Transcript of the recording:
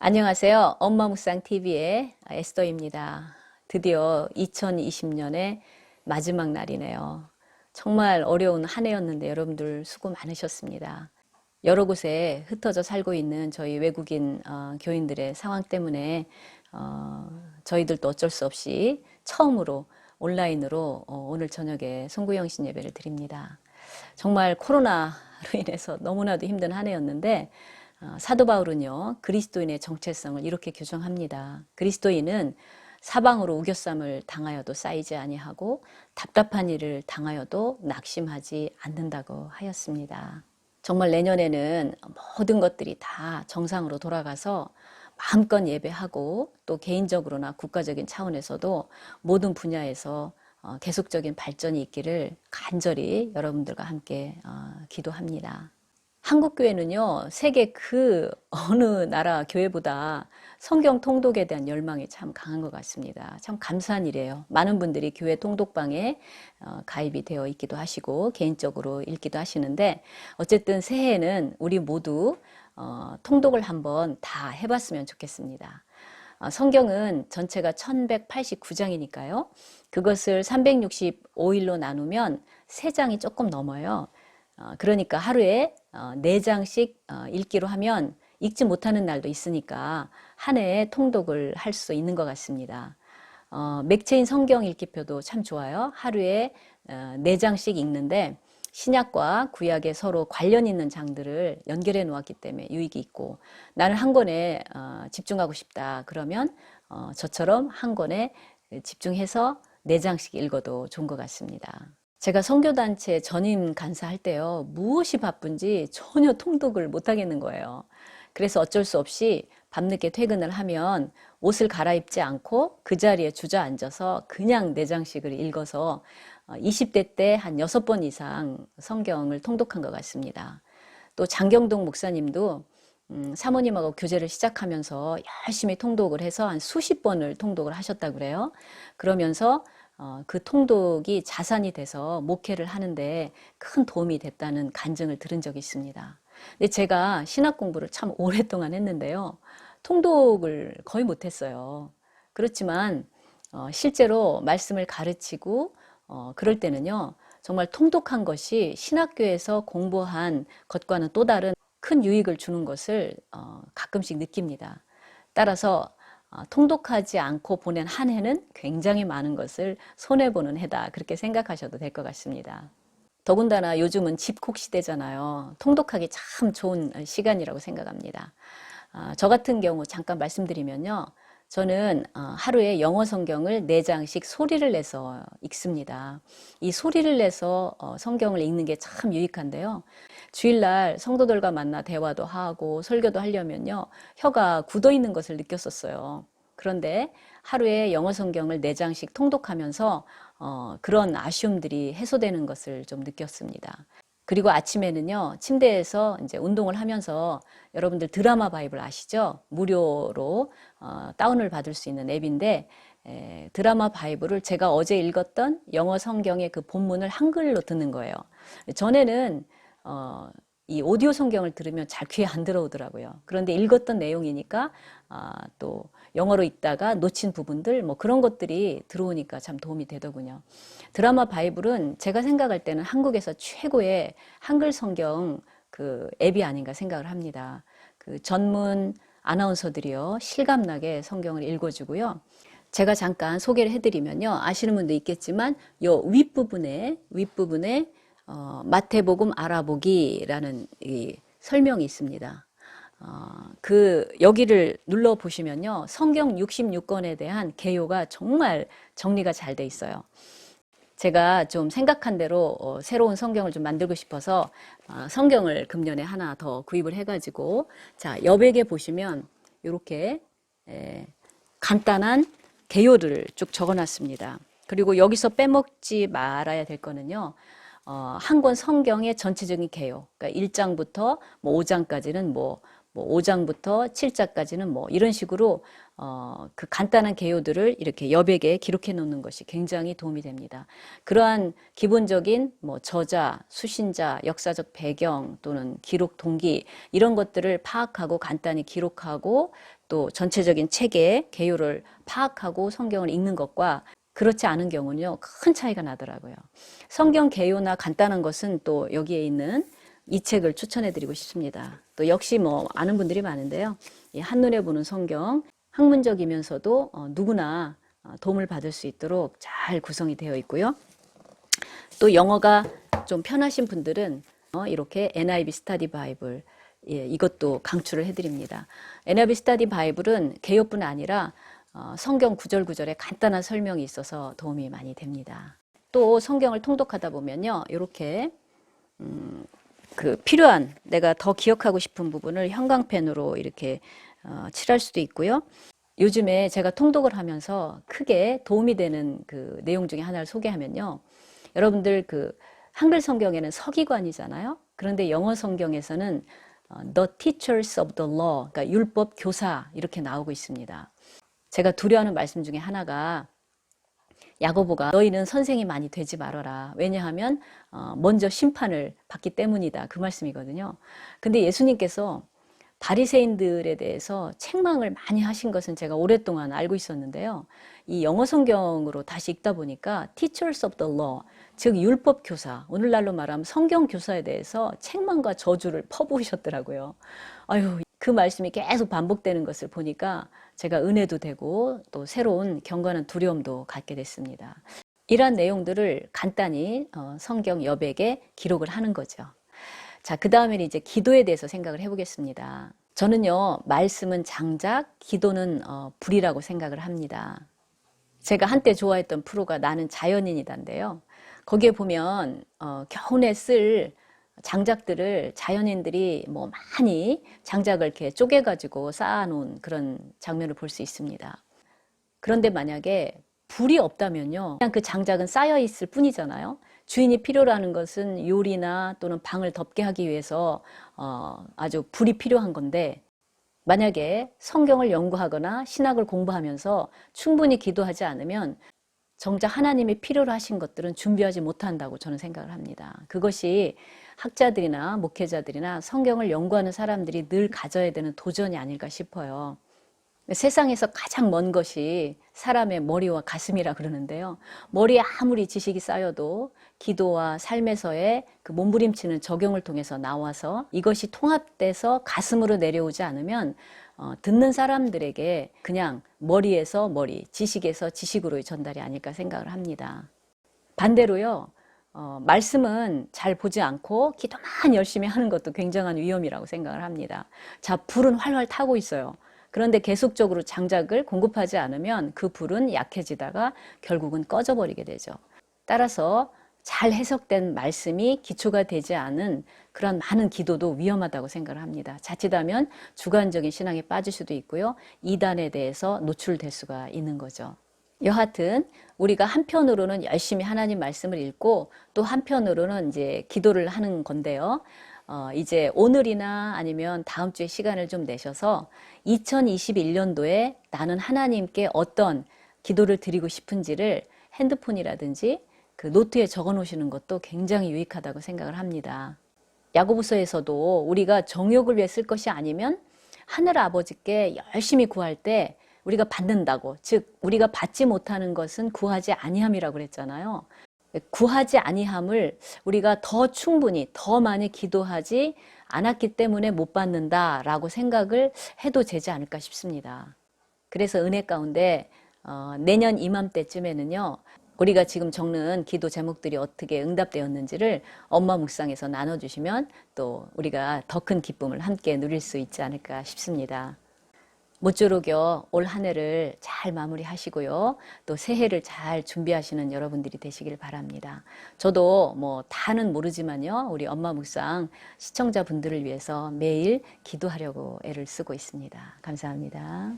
안녕하세요. 엄마묵상TV의 에스더입니다. 드디어 2020년의 마지막 날이네요. 정말 어려운 한 해였는데 여러분들 수고 많으셨습니다. 여러 곳에 흩어져 살고 있는 저희 외국인 교인들의 상황 때문에 저희들도 어쩔 수 없이 처음으로 온라인으로 오늘 저녁에 송구영신 예배를 드립니다. 정말 코로나로 인해서 너무나도 힘든 한 해였는데 사도 바울은요, 그리스도인의 정체성을 이렇게 규정합니다. 그리스도인은 사방으로 우겨쌈을 당하여도 쌓이지 아니하고 답답한 일을 당하여도 낙심하지 않는다고 하였습니다. 정말 내년에는 모든 것들이 다 정상으로 돌아가서 마음껏 예배하고 또 개인적으로나 국가적인 차원에서도 모든 분야에서 계속적인 발전이 있기를 간절히 여러분들과 함께 기도합니다. 한국 교회는요, 세계 그 어느 나라 교회보다 성경 통독에 대한 열망이 참 강한 것 같습니다. 참 감사한 일이에요. 많은 분들이 교회 통독방에 가입이 되어 있기도 하시고 개인적으로 읽기도 하시는데 어쨌든 새해에는 우리 모두 통독을 한번 다 해봤으면 좋겠습니다. 성경은 전체가 1189장이니까요. 그것을 365일로 나누면 3장이 조금 넘어요. 그러니까 하루에 4장씩 읽기로 하면 읽지 못하는 날도 있으니까 한 해에 통독을 할 수 있는 것 같습니다. 맥체인 성경 읽기표도 참 좋아요. 하루에 4장씩 읽는데 신약과 구약에 서로 관련 있는 장들을 연결해 놓았기 때문에 유익이 있고 나는 한 권에 집중하고 싶다. 그러면 저처럼 한 권에 집중해서 4장씩 읽어도 좋은 것 같습니다. 제가 선교단체 전임 간사할 때요, 무엇이 바쁜지 전혀 통독을 못 하겠는 거예요. 그래서 어쩔 수 없이 밤늦게 퇴근을 하면 옷을 갈아입지 않고 그 자리에 주저앉아서 그냥 4장씩을 읽어서 20대 때 한 6번 이상 성경을 통독한 것 같습니다. 또 장경동 목사님도 사모님하고 교제를 시작하면서 열심히 통독을 해서 한 수십 번을 통독을 하셨다고 그래요. 그러면서 그 통독이 자산이 돼서 목회를 하는데 큰 도움이 됐다는 간증을 들은 적이 있습니다. 근데 제가 신학 공부를 참 오랫동안 했는데요. 통독을 거의 못했어요. 그렇지만 실제로 말씀을 가르치고 그럴 때는요. 정말 통독한 것이 신학교에서 공부한 것과는 또 다른 큰 유익을 주는 것을 가끔씩 느낍니다. 따라서 통독하지 않고 보낸 한 해는 굉장히 많은 것을 손해보는 해다. 그렇게 생각하셔도 될 것 같습니다. 더군다나 요즘은 집콕 시대잖아요. 통독하기 참 좋은 시간이라고 생각합니다. 저 같은 경우 잠깐 말씀드리면요. 저는 하루에 영어 성경을 4장씩 소리를 내서 읽습니다. 이 소리를 내서 성경을 읽는 게 참 유익한데요. 주일날 성도들과 만나 대화도 하고 설교도 하려면요. 혀가 굳어 있는 것을 느꼈었어요. 그런데 하루에 영어 성경을 4장씩 통독하면서 그런 아쉬움들이 해소되는 것을 좀 느꼈습니다. 그리고 아침에는요, 침대에서 이제 운동을 하면서 여러분들 드라마 바이블 아시죠? 무료로 다운을 받을 수 있는 앱인데 드라마 바이블을 제가 어제 읽었던 영어 성경의 그 본문을 한글로 듣는 거예요. 전에는 이 오디오 성경을 들으면 잘 귀에 안 들어오더라고요. 그런데 읽었던 내용이니까 또 영어로 읽다가 놓친 부분들 뭐 그런 것들이 들어오니까 참 도움이 되더군요. 드라마 바이블은 제가 생각할 때는 한국에서 최고의 한글 성경 그 앱이 아닌가 생각을 합니다. 그 전문 아나운서들이요 실감나게 성경을 읽어주고요. 제가 잠깐 소개를 해드리면요 아시는 분도 있겠지만 요 윗부분에 마태복음 알아보기라는 이 설명이 있습니다. 여기를 눌러 보시면요 성경 66권에 대한 개요가 정말 정리가 잘 돼 있어요. 제가 좀 생각한 대로 새로운 성경을 좀 만들고 싶어서 성경을 금년에 하나 더 구입을 해가지고 자 여백에 보시면 이렇게 간단한 개요를 쭉 적어놨습니다. 그리고 여기서 빼먹지 말아야 될 거는요. 한 권 성경의 전체적인 개요. 그러니까 1장부터 뭐 5장까지는 뭐 5장부터 7장까지는 뭐 이런 식으로 그 간단한 개요들을 이렇게 여백에 기록해 놓는 것이 굉장히 도움이 됩니다. 그러한 기본적인 뭐 저자, 수신자, 역사적 배경 또는 기록 동기 이런 것들을 파악하고 간단히 기록하고 또 전체적인 책의 개요를 파악하고 성경을 읽는 것과 그렇지 않은 경우는요, 큰 차이가 나더라고요. 성경 개요나 간단한 것은 또 여기에 있는 이 책을 추천해 드리고 싶습니다. 또 역시 뭐 아는 분들이 많은데요. 이 한눈에 보는 성경, 학문적이면서도 누구나 도움을 받을 수 있도록 잘 구성이 되어 있고요. 또 영어가 좀 편하신 분들은 이렇게 NIV 스터디 바이블, 예, 이것도 강추를 해드립니다. NIV 스터디 바이블은 개요뿐 아니라 성경 구절구절에 간단한 설명이 있어서 도움이 많이 됩니다. 또 성경을 통독하다 보면요, 이렇게 그 필요한 내가 더 기억하고 싶은 부분을 형광펜으로 이렇게 칠할 수도 있고요. 요즘에 제가 통독을 하면서 크게 도움이 되는 그 내용 중에 하나를 소개하면요. 여러분들 그 한글 성경에는 서기관이잖아요. 그런데 영어 성경에서는 The Teachers of the Law, 그러니까 율법 교사 이렇게 나오고 있습니다. 제가 두려워하는 말씀 중에 하나가 야고보가 너희는 선생이 많이 되지 말아라. 왜냐하면 먼저 심판을 받기 때문이다. 그 말씀이거든요. 근데 예수님께서 바리새인들에 대해서 책망을 많이 하신 것은 제가 오랫동안 알고 있었는데요. 이 영어 성경으로 다시 읽다 보니까 Teachers of the Law, 즉 율법 교사, 오늘날로 말하면 성경 교사에 대해서 책망과 저주를 퍼부으셨더라고요. 아유, 그 말씀이 계속 반복되는 것을 보니까 제가 은혜도 되고 또 새로운 경건한 두려움도 갖게 됐습니다. 이러한 내용들을 간단히 성경 여백에 기록을 하는 거죠. 자, 그 다음에는 이제 기도에 대해서 생각을 해보겠습니다. 저는요, 말씀은 장작, 기도는 불이라고 생각을 합니다. 제가 한때 좋아했던 프로가 나는 자연인이단데요. 거기에 보면 겨우내 쓸 장작들을 자연인들이 뭐 많이 장작을 이렇게 쪼개가지고 쌓아놓은 그런 장면을 볼 수 있습니다. 그런데 만약에 불이 없다면요, 그냥 그 장작은 쌓여 있을 뿐이잖아요. 주인이 필요로 하는 것은 요리나 또는 방을 덮게 하기 위해서 아주 불이 필요한 건데, 만약에 성경을 연구하거나 신학을 공부하면서 충분히 기도하지 않으면 정작 하나님이 필요로 하신 것들은 준비하지 못한다고 저는 생각을 합니다. 그것이 학자들이나 목회자들이나 성경을 연구하는 사람들이 늘 가져야 되는 도전이 아닐까 싶어요. 세상에서 가장 먼 것이 사람의 머리와 가슴이라 그러는데요. 머리에 아무리 지식이 쌓여도 기도와 삶에서의 그 몸부림치는 적용을 통해서 나와서 이것이 통합돼서 가슴으로 내려오지 않으면 듣는 사람들에게 그냥 머리에서 머리, 지식에서 지식으로의 전달이 아닐까 생각을 합니다. 반대로요, 말씀은 잘 보지 않고 기도만 열심히 하는 것도 굉장한 위험이라고 생각을 합니다. 자, 불은 활활 타고 있어요. 그런데 계속적으로 장작을 공급하지 않으면 그 불은 약해지다가 결국은 꺼져버리게 되죠. 따라서 잘 해석된 말씀이 기초가 되지 않은 그런 많은 기도도 위험하다고 생각을 합니다. 자칫하면 주관적인 신앙에 빠질 수도 있고요. 이단에 대해서 노출될 수가 있는 거죠. 여하튼 우리가 한편으로는 열심히 하나님 말씀을 읽고 또 한편으로는 이제 기도를 하는 건데요. 이제 오늘이나 아니면 다음 주에 시간을 좀 내셔서 2021년도에 나는 하나님께 어떤 기도를 드리고 싶은지를 핸드폰이라든지 그 노트에 적어 놓으시는 것도 굉장히 유익하다고 생각을 합니다. 야고보서에서도 우리가 정욕을 위해 쓸 것이 아니면 하늘 아버지께 열심히 구할 때 우리가 받는다고, 즉 우리가 받지 못하는 것은 구하지 아니함이라고 그랬잖아요. 구하지 아니함을 우리가 더 충분히 더 많이 기도하지 않았기 때문에 못 받는다라고 생각을 해도 되지 않을까 싶습니다. 그래서 은혜 가운데 내년 이맘때쯤에는요, 우리가 지금 적는 기도 제목들이 어떻게 응답되었는지를 엄마 묵상에서 나눠주시면 또 우리가 더 큰 기쁨을 함께 누릴 수 있지 않을까 싶습니다. 모쪼록요, 올 한 해를 잘 마무리하시고요. 또 새해를 잘 준비하시는 여러분들이 되시길 바랍니다. 저도 뭐 다는 모르지만요, 우리 엄마 묵상 시청자분들을 위해서 매일 기도하려고 애를 쓰고 있습니다. 감사합니다.